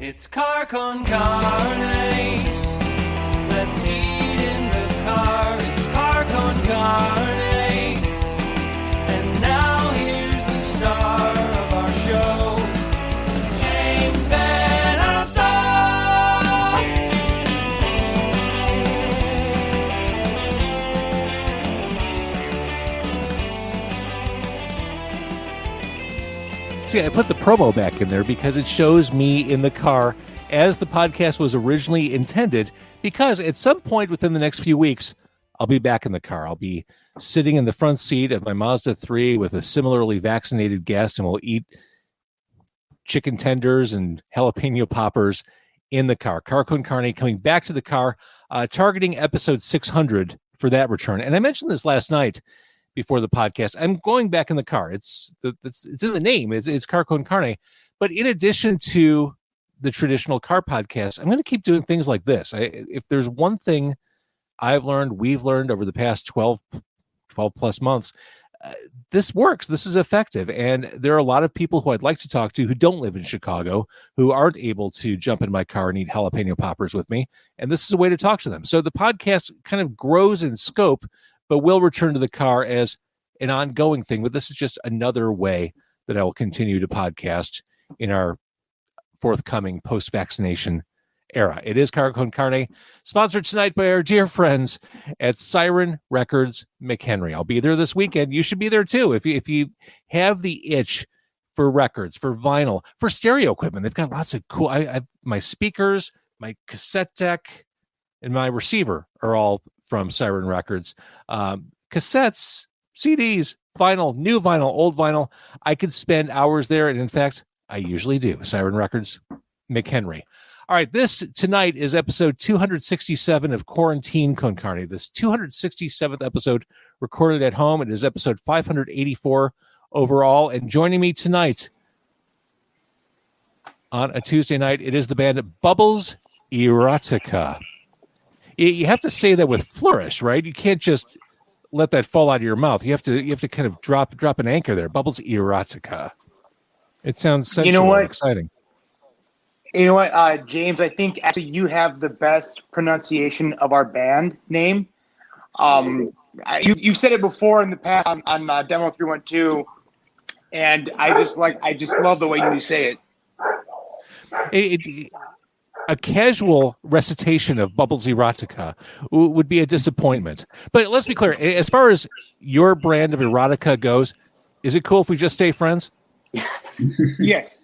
It's car con carne. Let's eat in the car. It's car con carne. And now here's the star of our show, James Van Asta. See, I put the promo back in there because it shows me in the car as the podcast was originally intended, because at some point within the next few weeks, I'll be back in the car. I'll be sitting in the front seat of my Mazda 3 with a similarly vaccinated guest, and we'll eat chicken tenders and jalapeno poppers in the car. Car con carne coming back to the car, targeting episode 600 for that return. And I mentioned this last night before the podcast. I'm going back in the car. It's in the name. It's car con carne. But in addition to the traditional car podcast, I'm going to keep doing things like this. If there's one thing we've learned over the past 12 plus months, this works. This is effective. And there are a lot of people who I'd like to talk to who don't live in Chicago, who aren't able to jump in my car and eat jalapeno poppers with me. And this is a way to talk to them. So the podcast kind of grows in scope, but will return to the car as an ongoing thing. But this is just another way that I will continue to podcast in our forthcoming post-vaccination era. It is Car con Carne, sponsored tonight by our dear friends at Siren Records McHenry. I'll be there this weekend. You should be there too. If you have the itch for records, for vinyl, for stereo equipment, they've got lots of cool. I've my speakers, my cassette deck, and my receiver are all from Siren Records. Cassettes, CDs, vinyl, new vinyl, old vinyl. I could spend hours there, and in fact, I usually do. Siren Records McHenry. All right, this tonight is episode 267 of Quarantine Con Carne. This 267th episode recorded at home. It is episode 584 overall. And joining me tonight on a Tuesday night, it is the band Bubbles Erotica. You have to say that with flourish, right? You can't just let that fall out of your mouth. You have to kind of drop an anchor there. Bubbles Erotica. It sounds sensual and exciting. You know what, James? I think actually you have the best pronunciation of our band name. You've said it before in the past on Demo 312, and I just love the way you say it. A casual recitation of Bubbles Erotica would be a disappointment. But let's be clear, as far as your brand of erotica goes, is it cool if we just stay friends? Yes.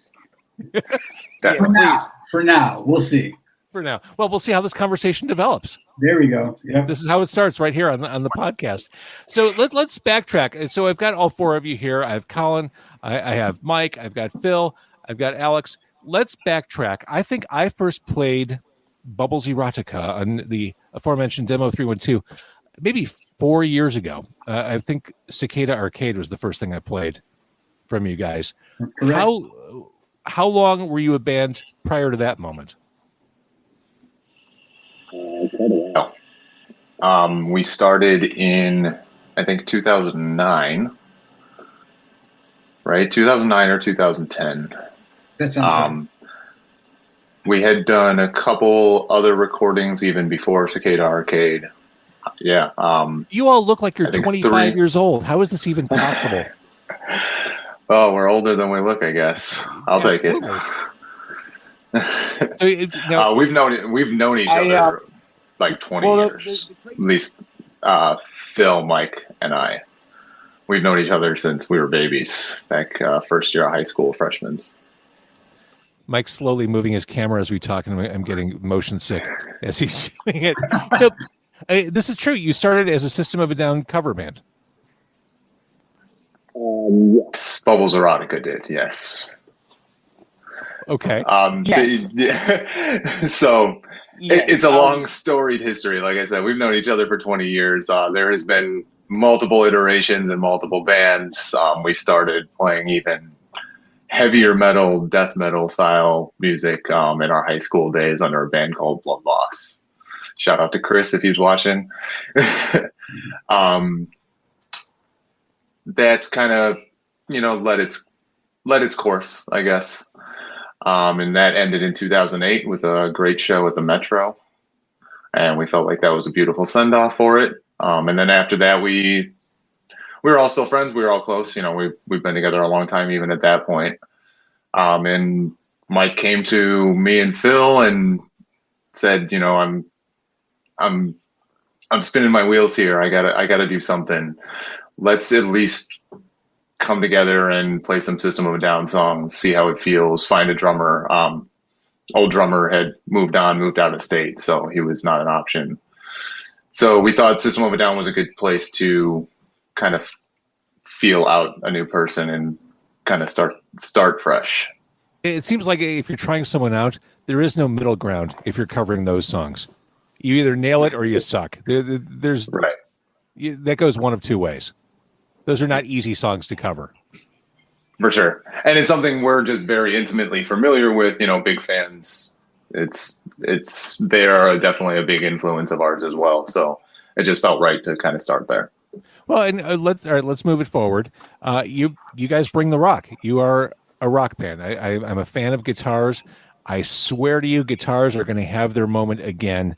For now, we'll see. For now. Well, we'll see how this conversation develops. There we go. Yeah. This is how it starts right here on the podcast. So let's backtrack. So I've got all four of you here. I have Colin, I have Mike, I've got Phil, I've got Alex. Let's backtrack. I think I first played Bubbles Erotica on the aforementioned Demo 312 maybe 4 years ago. I think Cicada Arcade was the first thing I played from you guys. That's correct. How long were you a band prior to that moment? We started in, I think, 2009, right? 2009 or 2010. That sounds right. We had done a couple other recordings even before Cicada Arcade. Yeah. You all look like you're 25 years old. How is this even possible? Oh, we're older than we look, I guess. I'll take it. So we've known each other like 20 years, at least. Phil, Mike, and I. We've known each other since we were babies, back first year of high school, freshmen. Mike's slowly moving his camera as we talk, and I'm getting motion sick as he's doing it. So this is true. You started as a System of a Down cover band. Yes, Bubbles Erotica did. Yes. Okay. Yes. So it's a long storied history. Like I said, we've known each other for 20 years. There has been multiple iterations and multiple bands. We started playing even heavier metal, death metal style music in our high school days under a band called Blood Loss. Shout out to Chris if he's watching. That's kind of, let its course, I guess. And that ended in 2008 with a great show at the Metro. And we felt like that was a beautiful send off for it. And then after that, we were all still friends. We were all close. You know, we've been together a long time, even at that point. And Mike came to me and Phil and said, you know, I'm spinning my wheels here. I gotta do something. Let's at least come together and play some System of a Down songs, see how it feels, find a drummer. Old drummer had moved out of state, so he was not an option. So we thought System of a Down was a good place to kind of feel out a new person and kind of start fresh. It seems like if you're trying someone out, there is no middle ground if you're covering those songs. You either nail it or you suck. There's Right. That goes one of two ways. Those are not easy songs to cover. For sure. And it's something we're just very intimately familiar with, you know, big fans. They are definitely a big influence of ours as well. So it just felt right to kind of start there. Well, and let's move it forward. You guys bring the rock. You are a rock band. I'm a fan of guitars. I swear to you, guitars are going to have their moment again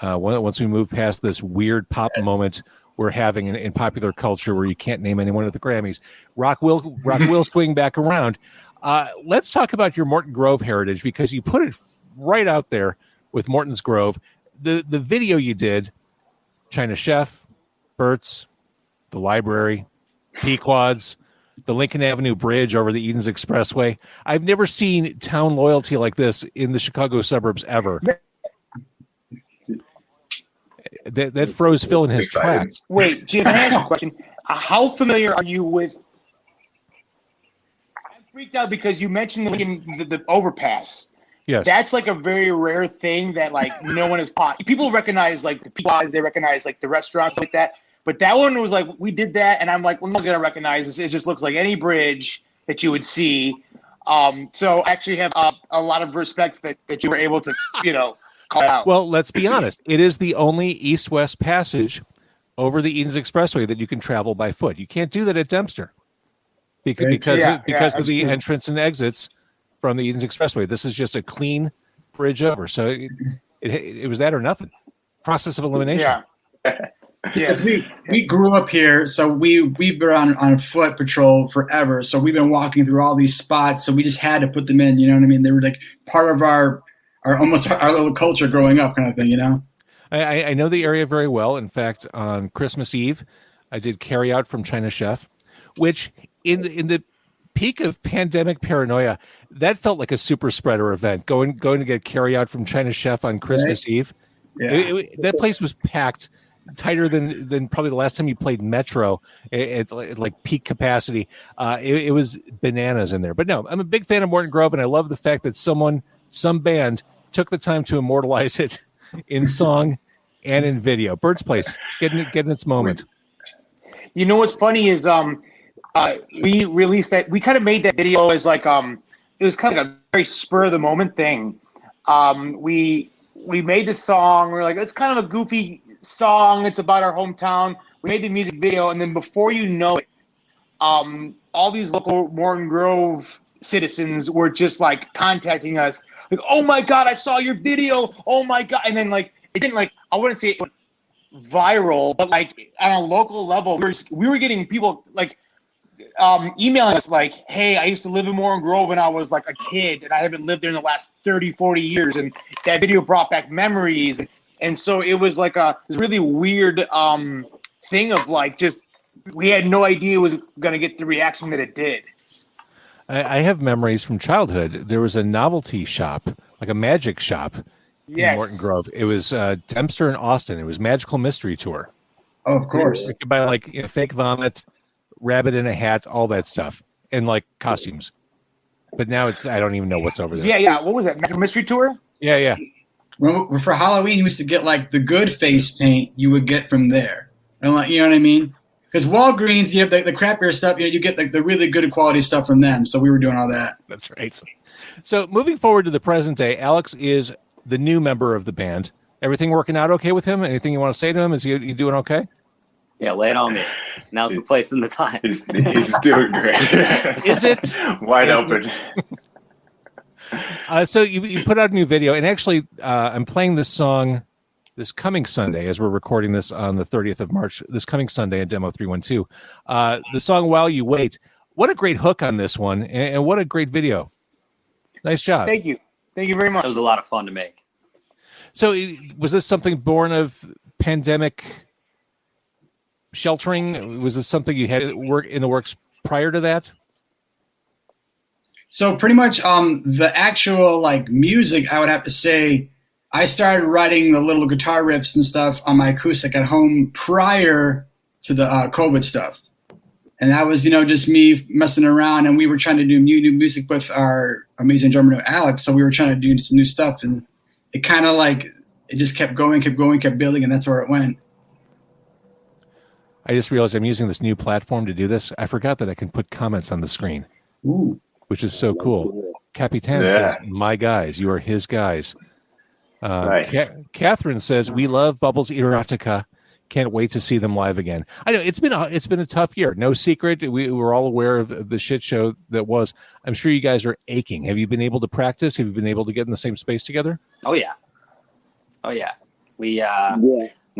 once we move past this weird pop moment we're having in popular culture where you can't name anyone at the Grammys. Rock will swing back around. Let's talk about your Morton Grove heritage, because you put it right out there with Morton's Grove. The video you did, China Chef, Burt's, the library, Pequods, the Lincoln Avenue Bridge over the Edens Expressway. I've never seen town loyalty like this in the Chicago suburbs ever. That froze Phil in his tracks. Wait, Jim, can I ask you a question? How familiar are you with? I'm freaked out because you mentioned the overpass. Yes. That's like a very rare thing that like no one is caught. People recognize like the Pequods, they recognize like the restaurants like that. But that one was like, we did that, and I'm like, well, no one's gonna recognize this. It just looks like any bridge that you would see. So I actually have a lot of respect that you were able to, you know, call out. Well, let's be honest. It is the only east-west passage over the Edens Expressway that you can travel by foot. You can't do that at Dempster because of the entrance and exits from the Edens Expressway. This is just a clean bridge over. So it was that or nothing. Process of elimination. Yeah. Because we grew up here, so we've been on foot patrol forever. So we've been walking through all these spots. So we just had to put them in. You know what I mean? They were like part of our little culture growing up, kind of thing. You know. I know the area very well. In fact, on Christmas Eve, I did carry out from China Chef, which in the peak of pandemic paranoia, that felt like a super spreader event. Going to get carry out from China Chef on Christmas Eve. Yeah. That place was packed, tighter than probably the last time you played Metro at like peak capacity. It was bananas in there. But no, I'm a big fan of Morton Grove, and I love the fact that some band took the time to immortalize it in song and in video. Bird's Place getting its moment. You know what's funny is we released that. We kind of made that video as like it was kind of like a very spur of the moment thing. We made the song. We're like, it's kind of a goofy song. It's about our hometown. We made the music video, and then before you know it, all these local Morton Grove citizens were just like contacting us, like, "Oh my God, I saw your video! Oh my God!" And then like it didn't like I wouldn't say it went viral, but like on a local level, we were getting people like emailing us like, "Hey, I used to live in Morton Grove when I was like a kid, and I haven't lived there in the last 30, 40 years, and that video brought back memories." And so it was like a really weird thing of like just we had no idea it was going to get the reaction that it did. I have memories from childhood. There was a novelty shop, like a magic shop in Morton Grove. It was Dempster and Austin. It was Magical Mystery Tour. Oh, of course. You could buy like fake vomit, rabbit in a hat, all that stuff, and like costumes. But now I don't even know what's over there. Yeah. What was that? Magical Mystery Tour? Yeah. Well, for Halloween, you used to get like the good face paint you would get from there. And like, you know what I mean? Because Walgreens, you have the crappier stuff. You get like the really good quality stuff from them. So we were doing all that. That's right. So moving forward to the present day, Alex is the new member of the band. Everything working out okay with him? Anything you want to say to him? Is he doing okay? Yeah, lay it on me. Now's the place and the time. He's doing great. Is it? Wide open. So you put out a new video, and actually, I'm playing this song this coming Sunday as we're recording this on the 30th of March. This coming Sunday at Demo 312, the song "While You Wait." What a great hook on this one, and what a great video. Nice job. Thank you very much. It was a lot of fun to make. So, was this something born of pandemic sheltering? Was this something you had in the works prior to that? So pretty much the actual like music, I would have to say I started writing the little guitar riffs and stuff on my acoustic at home prior to the COVID stuff. And that was, just me messing around, and we were trying to do new music with our amazing drummer, Alex. So we were trying to do some new stuff, and it kind of like, it just kept going, kept building, and that's where it went. I just realized I'm using this new platform to do this. I forgot that I can put comments on the screen. Ooh. Which is so cool. Capitan says, "My guys, you are his guys." Nice. Catherine says, "We love Bubbles Erotica. Can't wait to see them live again." I know it's been a tough year. No secret. We're all aware of the shit show that was. I'm sure you guys are aching. Have you been able to practice? Have you been able to get in the same space together? Oh yeah. We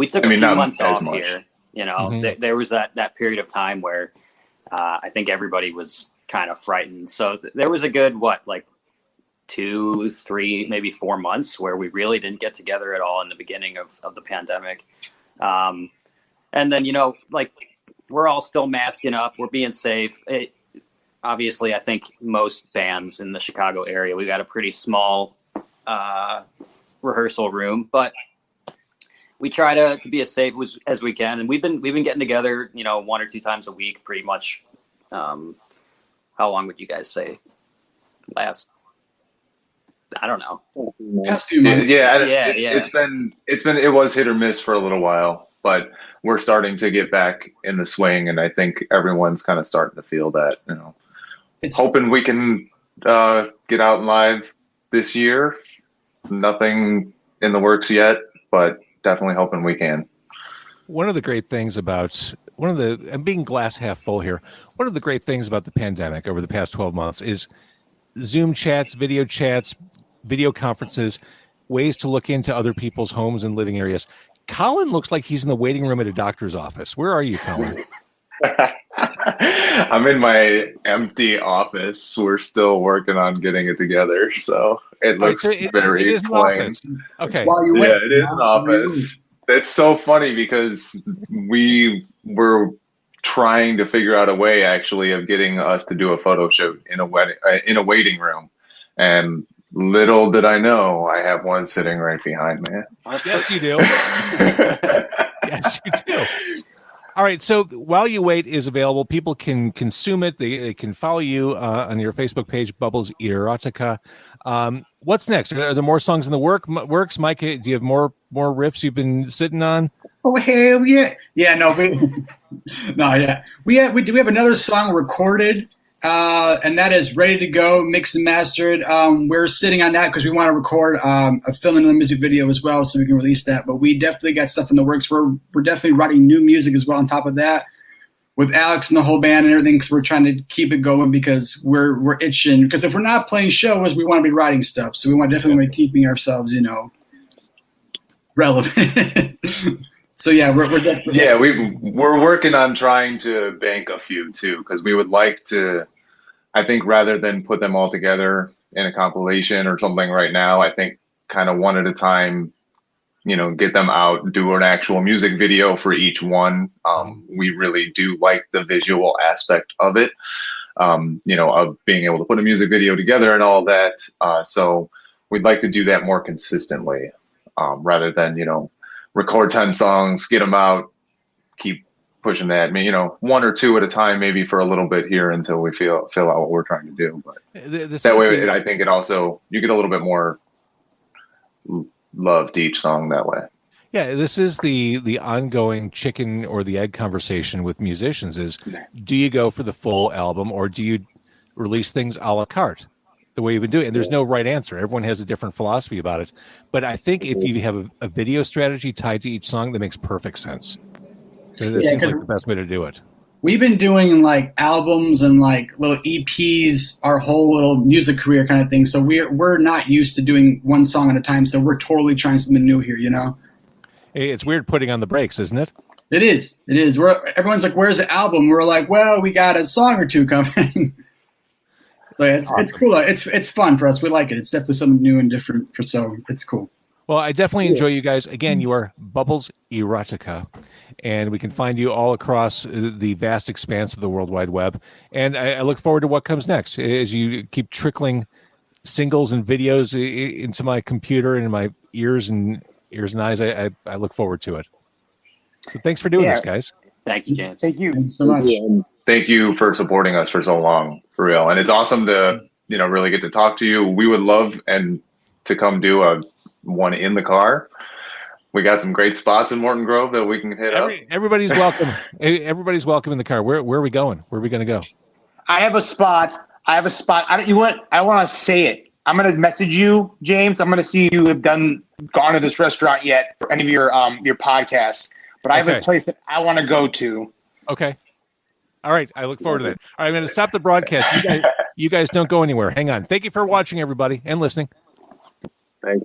took a few months off here. There was that period of time where I think everybody was kind of frightened. So there was a good 2, 3, maybe 4 months where we really didn't get together at all in the beginning of the pandemic. And then we're all still masking up. We're being safe. Obviously, I think most bands in the Chicago area, we got a pretty small rehearsal room, but we try to be as safe as we can. And we've been getting together, 1 or 2 times a week, pretty much. How long would you guys say? Last, I don't know. Last few months. It was hit or miss for a little while, but we're starting to get back in the swing, and I think everyone's kind of starting to feel that. It's hoping we can get out live this year. Nothing in the works yet, but definitely hoping we can. One of the great things about I'm being glass half full here. One of the great things about the pandemic over the past 12 months is Zoom chats, video conferences, ways to look into other people's homes and living areas. Colin looks like he's in the waiting room at a doctor's office. Where are you, Colin? I'm in my empty office. We're still working on getting it together, so it looks very plain. Okay. It is an office. It's so funny because we were trying to figure out a way actually of getting us to do a photo shoot in a waiting room, and little did I know I have one sitting right behind me. Yes, you do. Yes, you do. All right. So While You Wait is available. People can consume it. They can follow you on your Facebook page, Bubbles Erotica. What's next? Are there more songs in the works? Mike, do you have more riffs you've been sitting on? Oh, hell yeah. Yeah, no. We do have another song recorded, and that is ready to go, mixed and mastered. We're sitting on that because we want to record a film and a music video as well, so we can release that. But we definitely got stuff in the works. We're definitely writing new music as well on top of that with Alex and the whole band and everything, because we're trying to keep it going because we're itching. Because if we're not playing shows, we want to be writing stuff. So we want definitely keeping ourselves, relevant. So yeah, we're definitely we're working on trying to bank a few too, because we would like to. I think rather than put them all together in a compilation or something right now, I think kind of one at a time. Get them out, do an actual music video for each one. We really do like the visual aspect of it, of being able to put a music video together and all that. So we'd like to do that more consistently, rather than, record 10 songs, get them out, keep pushing that. I mean, 1 or 2 at a time, maybe for a little bit here until we feel out what we're trying to do. But that way, I think it also, you get a little bit more love to each song that way. Yeah, this is the ongoing chicken or the egg conversation with musicians is, do you go for the full album or do you release things a la carte the way you've been doing it? And there's no right answer. Everyone has a different philosophy about it. But I think if you have a video strategy tied to each song, that makes perfect sense. That seems like the best way to do it. We've been doing like albums and like little EPs our whole little music career kind of thing. So we're not used to doing one song at a time. So we're totally trying something new here, you know? It's weird putting on the brakes, isn't it? It is. It is. Everyone's like, "Where's the album?" We're like, "Well, we got a song or two coming." So it's cool. It's fun for us. We like it. It's definitely something new and different. So it's cool. Well, I definitely enjoy you guys. Again, you are Bubbles Erotica, and we can find you all across the vast expanse of the World Wide Web. And I look forward to what comes next as you keep trickling singles and videos into my computer and my ears and eyes. I look forward to it. So thanks for doing this, guys. Thank you, James. Thank you. Thanks so much. Thank you for supporting us for so long, for real. And it's awesome to, really get to talk to you. We would love to come do one in the car. We got some great spots in Morton Grove that we can hit up. Everybody's welcome. Everybody's welcome in the car. Where are we going? Where are we going to go? I have a spot. I don't want to say it. I'm going to message you, James. I'm going to see if you have gone to this restaurant yet for any of your podcasts. But I have a place that I want to go to. Okay. All right. I look forward to that. All right. I'm going to stop the broadcast. You guys don't go anywhere. Hang on. Thank you for watching, everybody, and listening. Thank you.